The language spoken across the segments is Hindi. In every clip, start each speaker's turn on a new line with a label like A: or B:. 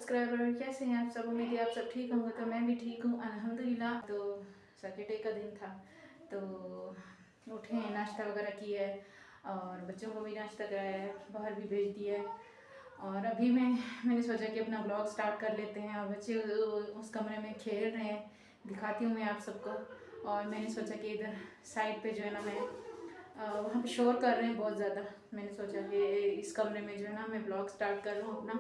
A: सब्सक्राइबर, कैसे हैं आप सब? उम्मीद है आप सब ठीक होंगे। तो मैं भी ठीक हूँ अल्हम्दुलिल्लाह। तो सैटरडे का दिन था तो उठे हैं, नाश्ता वगैरह किया है और बच्चों को भी नाश्ता कराया है, बाहर भी भेज दिया है। और अभी मैंने सोचा कि अपना ब्लॉग स्टार्ट कर लेते हैं और बच्चे उस कमरे में खेल रहे हैं, दिखाती हूँ मैं आप सबको। और मैंने सोचा कि इधर साइड पे जो है ना मैं वहाँ पे शोर कर रहे हैं बहुत ज़्यादा। मैंने सोचा कि इस कमरे में जो है ना मैं ब्लॉग स्टार्ट कर लूँ अपना,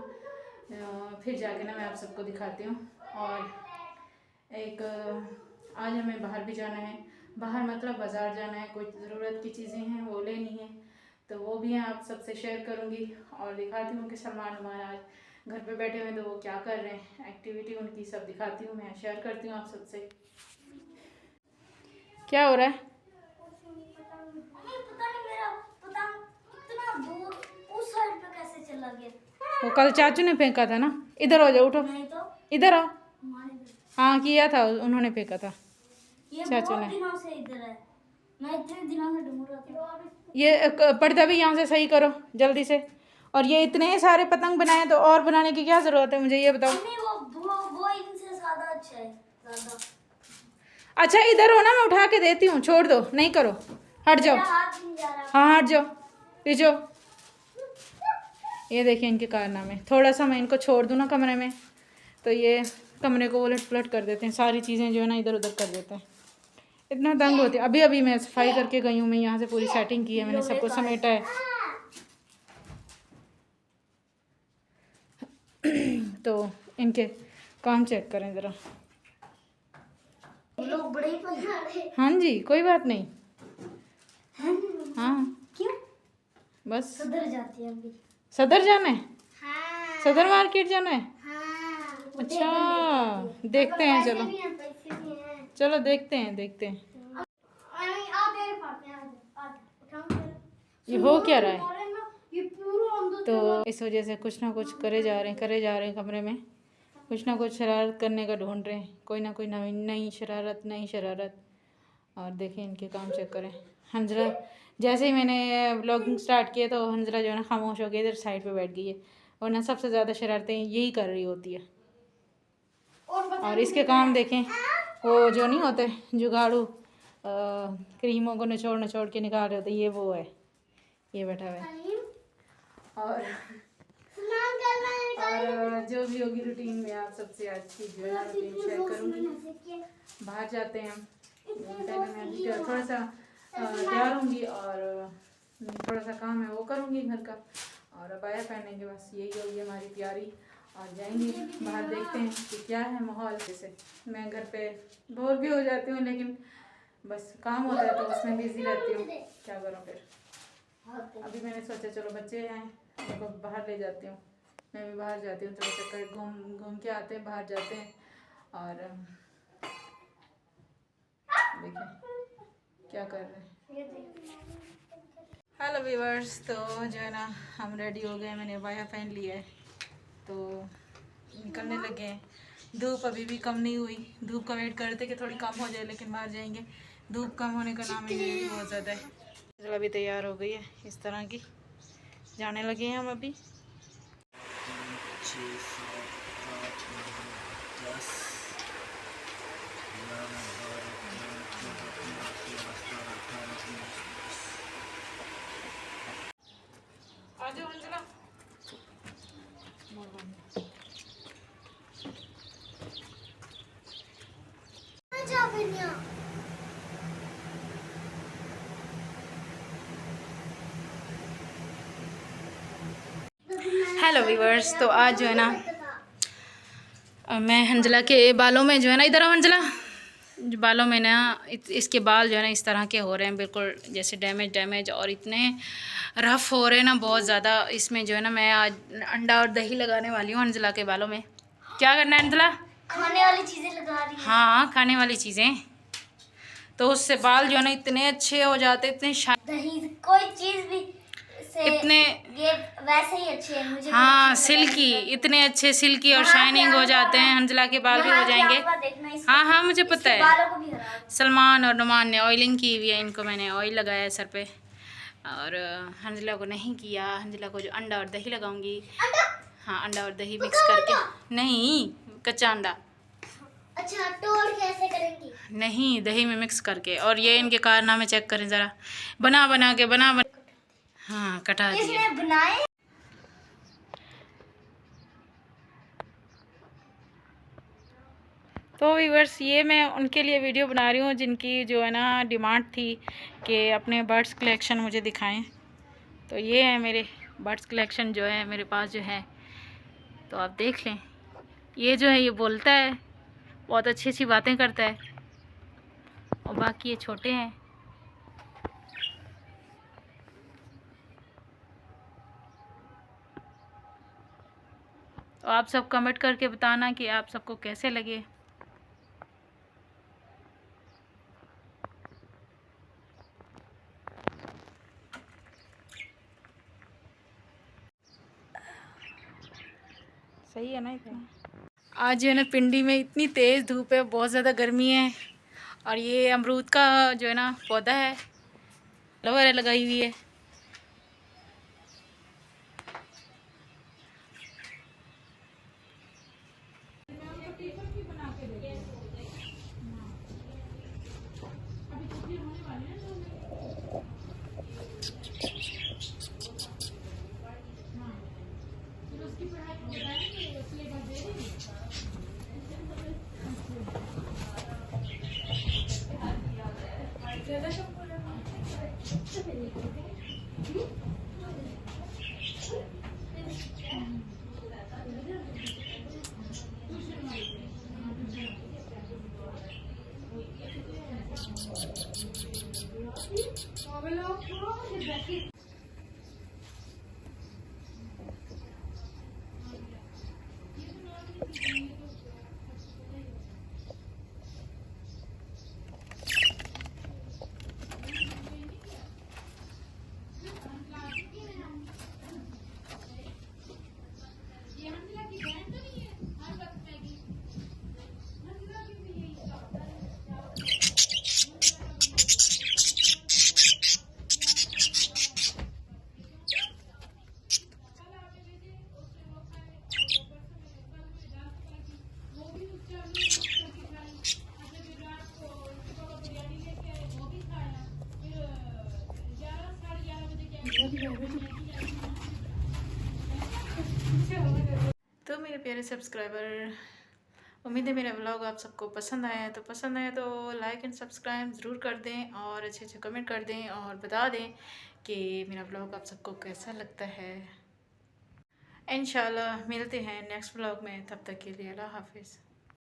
A: फिर जाके ना मैं आप सबको दिखाती हूँ। और एक आज हमें बाहर भी जाना है, बाहर मतलब बाज़ार जाना है, कुछ ज़रूरत की चीज़ें हैं वो लेनी है, तो वो भी आप सबसे शेयर करूँगी और दिखाती हूँ कि सलमान उमान आज घर पे बैठे हुए तो वो क्या कर रहे हैं, एक्टिविटी उनकी सब दिखाती हूँ, मैं शेयर करती हूँ आप सबसे। क्या हो रहा है? वो कल चाचू ने फेंका था ना। इधर हो जाओ, उठो, इधर आओ। हाँ किया था, उन्होंने फेंका था चाचू ने। मैं इतने दिनों से ढूंढ रहा था। ये पर्दा भी यहाँ से सही करो जल्दी से। और ये इतने सारे पतंग बनाए तो और बनाने की क्या जरूरत है, मुझे ये बताओ। वो इनसे ज़्यादा अच्छा है, ज़्यादा अच्छा। इधर हो ना, मैं उठा के देती हूँ, छोड़ दो, नहीं करो, हट जाओ। हाँ हट जाओ, पीछो। ये देखिए इनके कारनामे। थोड़ा सा मैं इनको छोड़ दूँ ना कमरे में तो ये कमरे को उलट पुलट कर देते हैं, सारी चीज़ें जो है ना इधर उधर कर देते हैं, इतना तंग होती है। अभी अभी मैं सफाई करके गई हूँ, मैं यहाँ से पूरी सेटिंग की है, मैंने सब कुछ समेटा है। तो इनके काम चेक करें ज़रा। लोग बड़े ही बना रहे। हाँ जी, कोई बात नहीं। हाँ क्यों? बस सदर जाती है अभी। सदर जाना है? हाँ। सदर मार्केट जाना है? हाँ। अच्छा देखते हैं, चलो चलो देखते हैं देखते हैं। ये हो क्या रहा है? तो इस वजह से कुछ ना कुछ करे जा रहे हैं कमरे में, कुछ ना कुछ शरारत करने का ढूंढ रहे हैं, कोई ना कोई नई शरारत। और देखें इनके काम चेक करें। हंजरा जैसे ही मैंने व्लॉगिंग स्टार्ट किया तो हंजरा जो है ना खामोश हो गई, इधर साइड पे बैठ गई है, वरना सबसे ज़्यादा शरारतें यही कर रही होती है। और इसके काम देखें, वो जो नहीं होते जुगाड़ू क्रीमों को निचोड़ के निकाल रहे होते, ये वो है, ये बैठा हुआ है। और जो भी होगी रूटीन में आप सबसे आज की जो है रूटीन शेयर करूँगी। बाहर जाते हैं हम, पहले मैं अभी थोड़ा सा तैयार होंगी और थोड़ा सा काम है वो करूँगी घर का, और अबाया पहनेंगे, बस यही होगी हमारी तैयारी। और जाएंगे बाहर, देखते हैं कि क्या है माहौल। जैसे मैं घर पे बोर भी हो जाती हूँ, लेकिन बस काम होता है तो उसमें बिजी रहती हूँ, क्या करूँ फिर। अभी मैंने सोचा चलो बच्चे हैं, उनको बाहर ले जाती हूँ, मैं भी बाहर जाती हूँ, थोड़ा चक्कर घूम के आते हैं, बाहर जाते हैं। और देखें क्या कर रहे हैं। हेलो व्यूअर्स, तो जो है ना हम रेडी हो गए, मैंने वाया पहन लिया है तो निकलने लगे हैं। धूप अभी भी कम नहीं हुई, धूप का वेट करते कि थोड़ी कम हो जाए, लेकिन बाहर जाएंगे, धूप कम होने का नाम ही नहीं, बहुत ज़्यादा है। चलो अभी तैयार हो गई है इस तरह की, जाने लगे हैं हम अभी। हेलो व्यूअर्स, तो आज जो है ना मैं हंजला के बालों में जो है ना, इधर आओ हंजला, बालों में ना इसके बाल जो है ना इस तरह के हो रहे हैं, बिल्कुल जैसे डैमेज और इतने रफ़ हो रहे हैं ना बहुत ज़्यादा। इसमें जो है ना मैं आज अंडा और दही लगाने वाली हूँ हंजला के बालों में। क्या करना है हंजला? खाने वाली चीज़ें लगा रही है। हाँ खाने वाली चीज़ें, तो उससे बाल जो है ना इतने अच्छे हो जाते, इतने दही कोई चीज़ भी इतने ये वैसे ही अच्छे हैं मुझे। हाँ सिल्की, इतने अच्छे सिल्की और शाइनिंग हो जाते हैं। हंजला के बाल भी हो जाएंगे। हाँ हाँ मुझे पता है, सलमान और नुमान ने ऑयलिंग की हुई है, इनको मैंने ऑयल लगाया है सर पे, और हंजला को नहीं किया। हंजला को जो अंडा और दही लगाऊंगी। हाँ, अंडा और दही मिक्स करके। नहीं, कच्चा अंडा।
B: अच्छा, तोड़ कैसे करेंगी?
A: नहीं, दही में मिक्स करके। और ये इनके कारनामे चेक करें ज़रा, बना बना के हाँ, कटा दिए।
B: इसने बनाए।
A: तो व्यूअर्स, ये मैं उनके लिए वीडियो बना रही हूँ जिनकी जो है ना डिमांड थी कि अपने बर्ड्स कलेक्शन मुझे दिखाएं। तो ये है मेरे बर्ड्स कलेक्शन जो है मेरे पास जो है, तो आप देख लें। ये जो है ये बोलता है, बहुत अच्छी अच्छी बातें करता है, और बाकी ये छोटे हैं। तो आप सब कमेंट करके बताना कि आप सबको कैसे लगे। सही है ना इतना? आज जो है ना पिंडी में इतनी तेज़ धूप है, बहुत ज़्यादा गर्मी है। और ये अमरूद का जो है ना पौधा है, एलोवेरा लगाई हुई है। तो मेरे प्यारे सब्सक्राइबर, उम्मीद है मेरा व्लॉग आप सबको पसंद आया है। तो पसंद आया तो लाइक एंड सब्सक्राइब ज़रूर कर दें, और अच्छे अच्छे कमेंट कर दें, और बता दें कि मेरा व्लॉग आप सबको कैसा लगता है। इंशाल्लाह मिलते हैं नेक्स्ट व्लॉग में, तब तक के लिए अल्लाह हाफिज़।